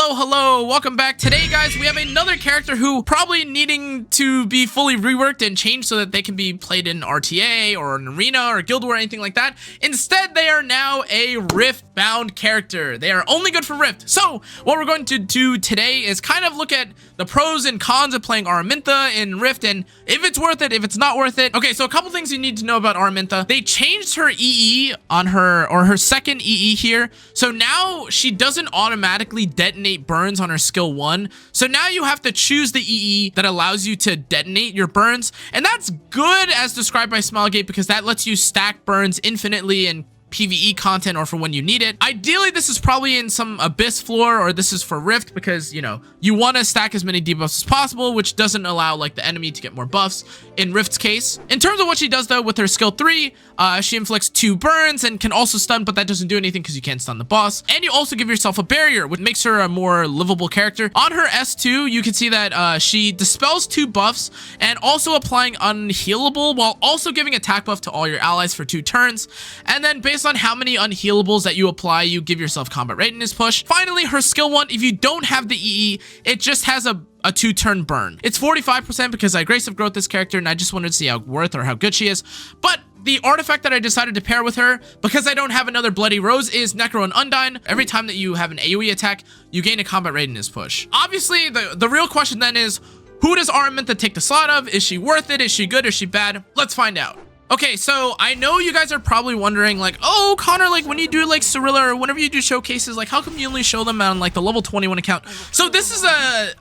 Hello, welcome back. Today, guys, we have another character who probably needing to be fully reworked and changed so that they can be played in RTA or an arena or guild war or anything like that. Instead, they are now a Rift-bound character. They are only good for Rift. So, what we're going to do today is kind of look at the pros and cons of playing Araminta in Rift and if it's worth it, if it's not worth it. Okay, so a couple things you need to know about Araminta. They changed her EE on her, or her second EE here. So now she doesn't automatically detonate burns on her skill 1. So now you have to choose the EE that allows you to detonate your burns. And that's good as described by Smilegate because that lets you stack burns infinitely and PvE content or for when you need it. Ideally, this is probably in some Abyss floor or this is for Rift because, you know, you want to stack as many debuffs as possible, which doesn't allow like the enemy to get more buffs in Rift's case. In terms of what she does though, with her skill 3, she inflicts 2 burns and can also stun, but that doesn't do anything because you can't stun the boss. And you also give yourself a barrier, which makes her a more livable character. On her S2, you can see that she dispels 2 buffs and also applying unhealable while also giving attack buff to all your allies for 2 turns. And then based on how many unhealables that you apply, you give yourself combat readiness push. Finally, her skill 1, if you don't have the EE, it just has a 2-turn burn. It's 45% because I Grace of Growth this character and I just wanted to see how worth or how good she is. But the artifact that I decided to pair with her, because I don't have another Bloody Rose, is Necro and Undyne. Every time that you have an AoE attack, you gain a combat readiness push. Obviously, the real question then is, who does Araminta take the slot of? Is she worth it? Is she good? Is she bad? Let's find out. Okay, so I know you guys are probably wondering like, oh, Connor, like when you do like Cirilla or whenever you do showcases, like how come you only show them on like the level 21 account? So this is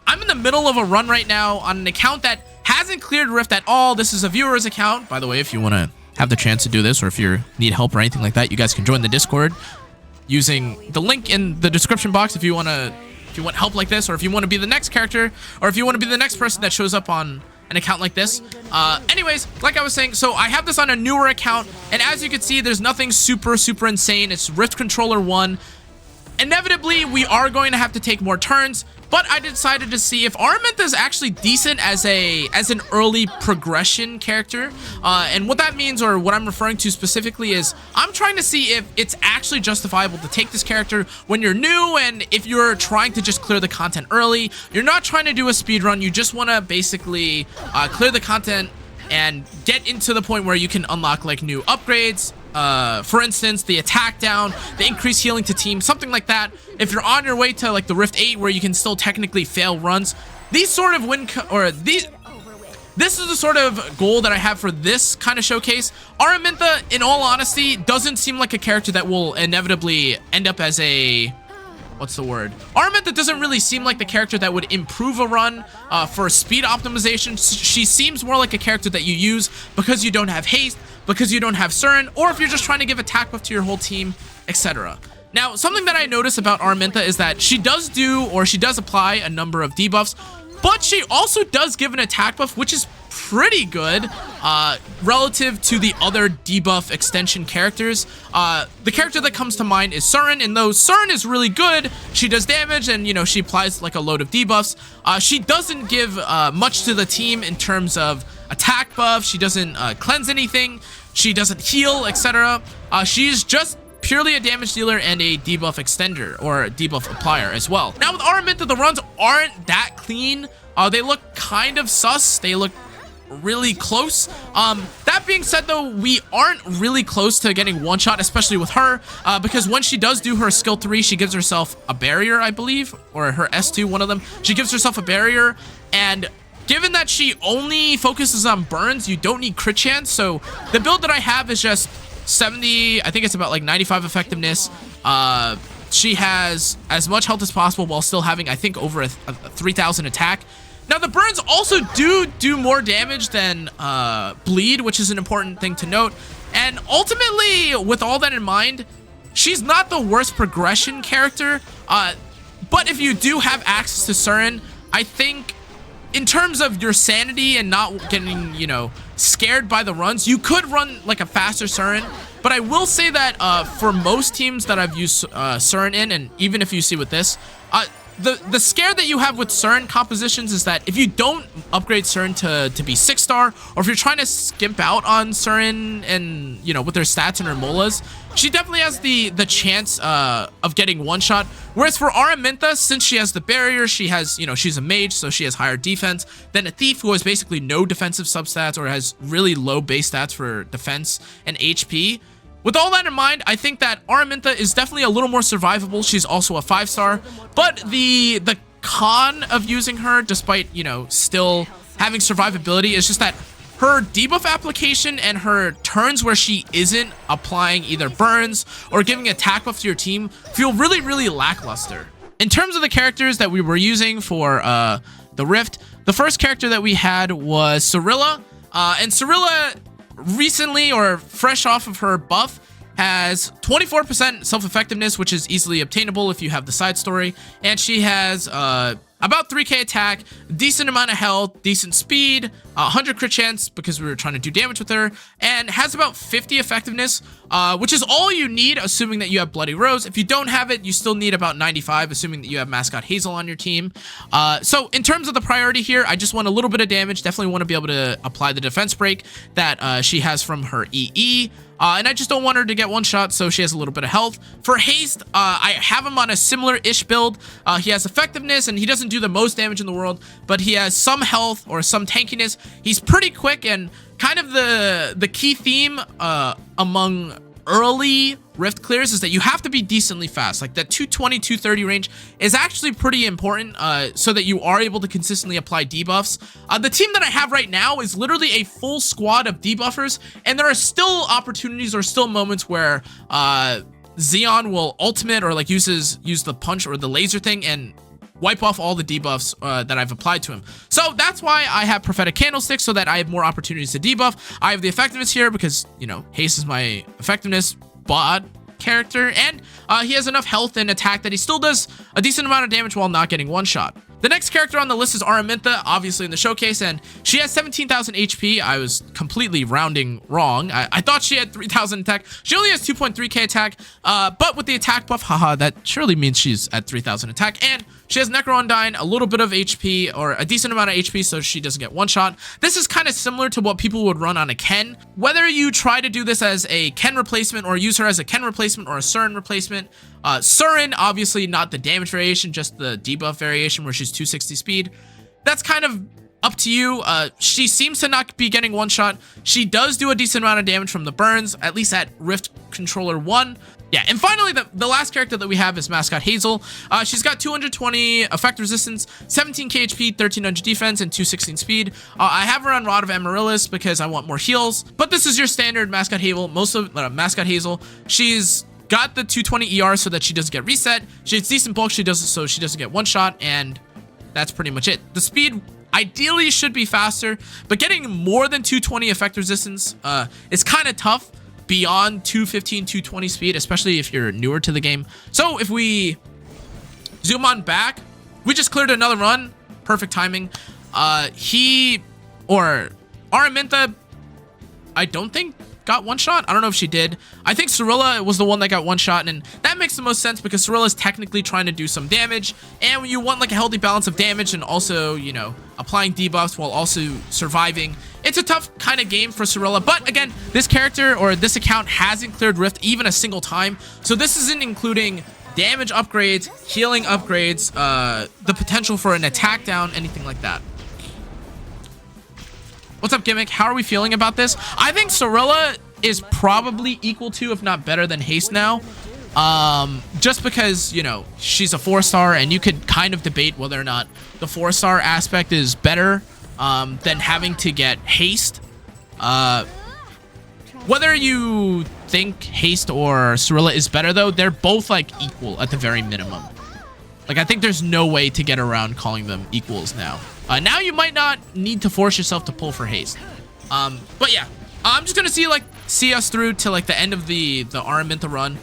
I'm in the middle of a run right now on an account that hasn't cleared Rift at all. This is a viewer's account. By the way, if you want to have the chance to do this or if you need help or anything like that, you guys can join the Discord using the link in the description box if you want help like this or if you want to be the next character or if you want to be the next person that shows up on an account like this. Anyways, like I was saying, so I have this on a newer account, and as you can see, there's nothing super insane. It's Rift Controller 1. Inevitably, we are going to have to take more turns, but I decided to see if Araminta is actually decent as an early progression character. And what that means, or what I'm referring to specifically, is I'm trying to see if it's actually justifiable to take this character when you're new and if you're trying to just clear the content early. You're not trying to do a speed run. You just want to basically clear the content and get into the point where you can unlock like new upgrades. For instance, the attack down, the increased healing to team, something like that. If you're on your way to like the Rift 8 where you can still technically fail runs, these sort of this is the sort of goal that I have for this kind of showcase. Araminta, in all honesty, doesn't seem like a character that will inevitably end up as a... what's the word? Araminta doesn't really seem like the character that would improve a run for speed optimization. She seems more like a character that you use because you don't have haste, because you don't have Surin, or if you're just trying to give attack buff to your whole team, etc. Now, something that I notice about Araminta is that she does apply a number of debuffs, but she also does give an attack buff, which is pretty good relative to the other debuff extension characters. The character that comes to mind is Surin, and though Surin is really good, she does damage and, you know, she applies like a load of debuffs. She doesn't give much to the team in terms of attack buff. She doesn't cleanse anything. She doesn't heal, etc. She's just purely a damage dealer and a debuff extender or a debuff applier as well. Now with Araminta, the runs aren't that clean. They look kind of sus. They look really close. That being said though, we aren't really close to getting one shot, especially with her, because when she does do her skill 3, she gives herself a barrier, I believe, or her S2, one of them. She gives herself a barrier, and given that she only focuses on burns, you don't need crit chance. So the build that I have is just 70, I think it's about like 95 effectiveness. She has as much health as possible while still having, I think, over a 3,000 attack. Now, the burns also do more damage than bleed, which is an important thing to note. And ultimately, with all that in mind, she's not the worst progression character. But if you do have access to Surin, I think in terms of your sanity and not getting, you know, scared by the runs, you could run like a faster Surin. But I will say that for most teams that I've used Surin in, and even if you see with this, the scare that you have with certain compositions is that if you don't upgrade Surin to be 6-star, or if you're trying to skimp out on Surin and, you know, with her stats and her molas, she definitely has the chance of getting one-shot. Whereas for Araminta, since she has the barrier, she has, you know, she's a mage, so she has higher defense than a thief who has basically no defensive substats or has really low base stats for defense and HP. With all that in mind, I think that Araminta is definitely a little more survivable. She's also a 5-star, but the con of using her, despite, you know, still having survivability, is just that her debuff application and her turns where she isn't applying either burns or giving attack buff to your team feel really, really lackluster. In terms of the characters that we were using for the Rift, the first character that we had was Cirilla, and Cirilla recently, or fresh off of her buff, has 24% self-effectiveness, which is easily obtainable if you have the side story, and she has about 3k attack, decent amount of health, decent speed, 100 crit chance because we were trying to do damage with her, and has about 50 effectiveness, which is all you need, assuming that you have Bloody Rose. If you don't have it, you still need about 95, assuming that you have Mascot Hazel on your team. So in terms of the priority here, I just want a little bit of damage. Definitely want to be able to apply the defense break that she has from her EE. And I just don't want her to get one shot, so she has a little bit of health. For haste, I have him on a similar-ish build. He has effectiveness, and he doesn't do the most damage in the world, but he has some health or some tankiness. He's pretty quick, and kind of the key theme among early Rift clears is that you have to be decently fast. Like that 220, 230 range is actually pretty important so that you are able to consistently apply debuffs. The team that I have right now is literally a full squad of debuffers, and there are still opportunities or still moments where Xeon will ultimate or like use the punch or the laser thing and wipe off all the debuffs that I've applied to him. So that's why I have Prophetic Candlestick, so that I have more opportunities to debuff. I have the effectiveness here because, you know, haste is my effectiveness bot character, and he has enough health and attack that he still does a decent amount of damage while not getting one shot. The next character on the list is Araminta, obviously in the showcase, and she has 17,000 HP. I was completely rounding wrong. I thought she had 3,000 attack. She only has 2.3k attack, but with the attack buff, haha, that surely means she's at 3,000 attack, and she has Necro Undyne, a little bit of HP, or a decent amount of HP, so she doesn't get one shot. This is kind of similar to what people would run on a Ken. Whether you try to do this as a Ken replacement or use her as a Ken replacement or a Surin replacement, Surin, obviously not the damage variation, just the debuff variation where she's 260 speed. That's kind of up to you. She seems to not be getting one shot. She does do a decent amount of damage from the burns, at least at Rift Controller 1. Yeah, and finally, the last character that we have is Mascot Hazel. She's got 220 effect resistance, 17k HP, 1300 defense, and 216 speed. I have her on Rod of Amaryllis because I want more heals, but this is your standard Mascot Hazel. Mascot Hazel. She's got the 220 ER so that she doesn't get reset. She has decent bulk, so she doesn't get one shot, and that's pretty much it. The speed ideally should be faster, but getting more than 220 effect resistance is kind of tough beyond 215, 220 speed, especially if you're newer to the game. So if we zoom on back, we just cleared another run. Perfect timing. Araminta, I don't think got one shot. I don't know if she did. I think Cirilla was the one that got one shot, and that makes the most sense because Cirilla is technically trying to do some damage, and you want like a healthy balance of damage and also, you know, applying debuffs while also surviving. It's a tough kind of game for Cirilla, but again, this character or this account hasn't cleared Rift even a single time, so this isn't including damage upgrades, healing upgrades, the potential for an attack down, anything like that. What's up, Gimmick? How are we feeling about this? I think Cirilla is probably equal to, if not better than Haste now. Just because, you know, she's a 4-star, and you could kind of debate whether or not the 4-star aspect is better than having to get Haste. Whether you think Haste or Cirilla is better, though, they're both, like, equal at the very minimum. Like, I think there's no way to get around calling them equals now. Now you might not need to force yourself to pull for haste. But yeah, I'm just gonna see us through to like the end of the Araminta run.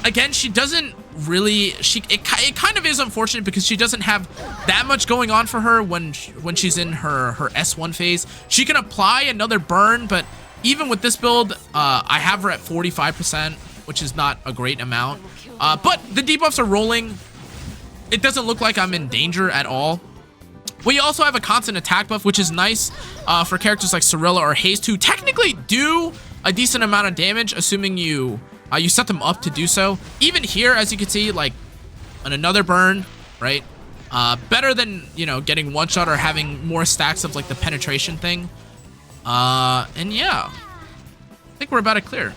Again, she doesn't really, it kind of is unfortunate because she doesn't have that much going on for her when she's in her S1 phase. She can apply another burn, but even with this build, I have her at 45%, which is not a great amount. But the debuffs are rolling. it doesn't look like I'm in danger at all. We also have a constant attack buff, which is nice for characters like Cirilla or Haste, who technically do a decent amount of damage, assuming you set them up to do so. Even here, as you can see, like on another burn, right? Better than, you know, getting one shot or having more stacks of like the penetration thing. And yeah, I think we're about to clear.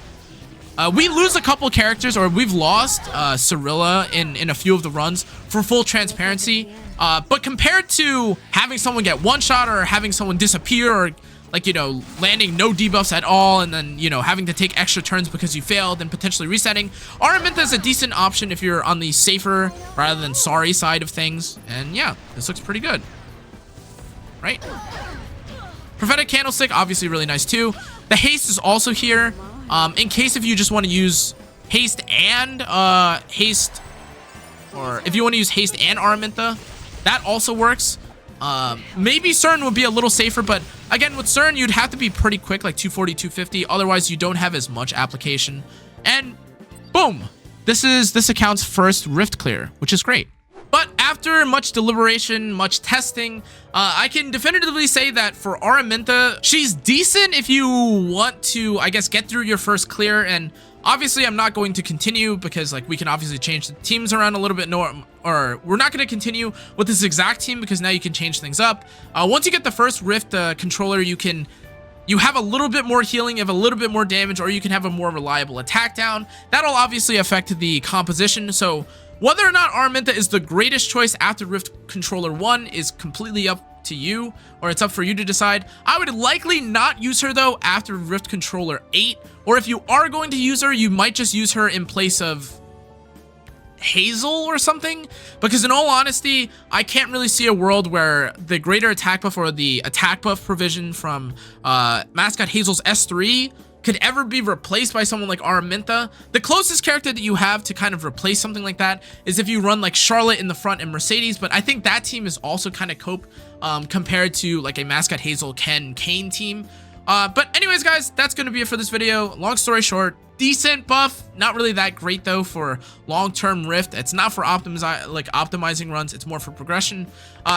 We lose a couple characters, or we've lost Cirilla in a few of the runs, for full transparency. But compared to having someone get one shot or having someone disappear, or like, you know, landing no debuffs at all, and then, you know, having to take extra turns because you failed and potentially resetting, Araminta is a decent option if you're on the safer rather than sorry side of things. And yeah, this looks pretty good, right? Prophetic Candlestick, obviously really nice too. The Haste is also here, in case if you just want to use Haste and Haste, or if you want to use Haste and Araminta, that also works. Maybe CERN would be a little safer, but again, with CERN, you'd have to be pretty quick, like 240, 250. Otherwise, you don't have as much application. And boom, this account's first Rift clear, which is great. But after much deliberation, much testing, I can definitively say that for Araminta, she's decent if you want to, I guess, get through your first clear. And obviously, I'm not going to continue because, like, we can obviously change the teams around a little bit, or we're not going to continue with this exact team because now you can change things up. Once you get the first Rift controller, you have a little bit more healing, you have a little bit more damage, or you can have a more reliable attack down. That'll obviously affect the composition. So whether or not Araminta is the greatest choice after Rift Controller 1 is completely up to you, or it's up for you to decide. I would likely not use her though after Rift Controller 8, or if you are going to use her, you might just use her in place of Hazel or something, because in all honesty, I can't really see a world where the greater attack buff or the attack buff provision from Mascot Hazel's S3 could ever be replaced by someone like Araminta. The closest character that you have to kind of replace something like that is if you run like Charlotte in the front and Mercedes, but I think that team is also kind of cope compared to like a Mascot Hazel Kane team. But anyways, guys, that's going to be it for this video. Long story short, decent buff, not really that great though for long-term Rift. It's not for optimizing runs, it's more for progression.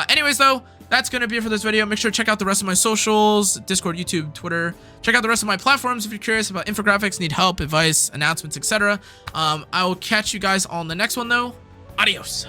Anyways though, that's going to be it for this video. Make sure to check out the rest of my socials, Discord, YouTube, Twitter. Check out the rest of my platforms if you're curious about infographics, need help, advice, announcements, etc. I will catch you guys on the next one though. Adios.